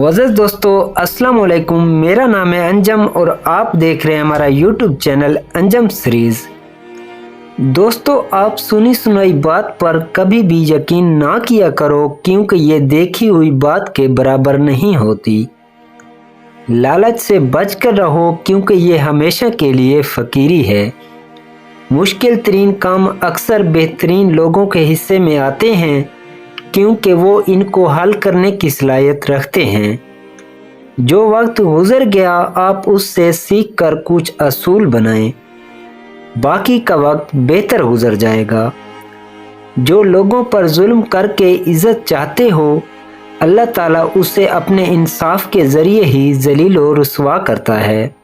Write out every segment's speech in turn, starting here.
मुअज़्ज़ज़ दोस्तों, अस्सलाम वालेकुम। मेरा नाम है अंजम और आप देख रहे हैं हमारा यूट्यूब चैनल अंजम सीरीज़। दोस्तों, आप सुनी सुनाई बात पर कभी भी यकीन ना किया करो, क्योंकि ये देखी हुई बात के बराबर नहीं होती। लालच से बचकर रहो, क्योंकि ये हमेशा के लिए फ़कीरी है। मुश्किल तरीन काम अक्सर बेहतरीन लोगों के हिस्से में आते हैं, क्योंकि वो इनको हल करने की सलाहियत रखते हैं। जो वक्त गुजर गया, आप उससे सीख कर कुछ असूल बनाएं, बाकी का वक्त बेहतर गुजर जाएगा। जो लोगों पर जुल्म करके इज़्ज़त चाहते हो, अल्लाह ताला उसे अपने इंसाफ के ज़रिए ही ज़लील और रुसवा करता है।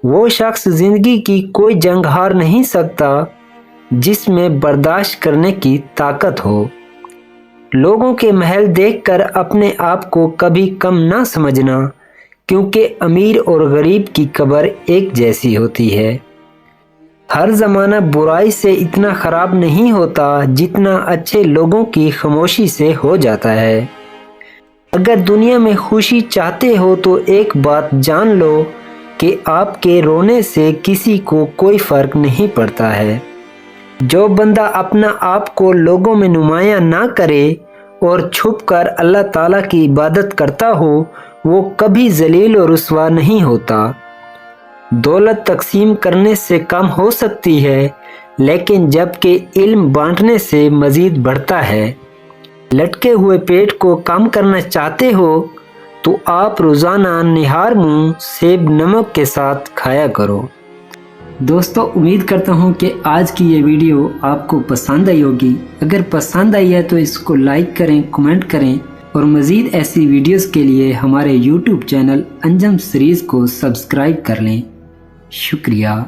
वो शख्स ज़िंदगी की कोई जंग हार नहीं सकता जिसमें बर्दाश्त करने की ताकत हो। लोगों के महल देखकर अपने आप को कभी कम ना समझना, क्योंकि अमीर और गरीब की कब्र एक जैसी होती है। हर ज़माना बुराई से इतना ख़राब नहीं होता जितना अच्छे लोगों की खामोशी से हो जाता है। अगर दुनिया में खुशी चाहते हो तो एक बात जान लो कि आपके रोने से किसी को कोई फ़र्क नहीं पड़ता है। जो बंदा अपना आप को लोगों में नुमायां ना करे और छुप कर अल्लाह ताला की इबादत करता हो, वो कभी जलील और रुसवा नहीं होता। दौलत तकसीम करने से कम हो सकती है, लेकिन जबकि इल्म बांटने से मज़ीद बढ़ता है। लटके हुए पेट को कम करना चाहते हो तो आप रोज़ाना निहार मुँह सेब नमक के साथ खाया करो। दोस्तों, उम्मीद करता हूँ कि आज की ये वीडियो आपको पसंद आई होगी। अगर पसंद आई है तो इसको लाइक करें, कमेंट करें और मज़ीद ऐसी वीडियोस के लिए हमारे यूट्यूब चैनल अंजम सीरीज़ को सब्सक्राइब कर लें। शुक्रिया।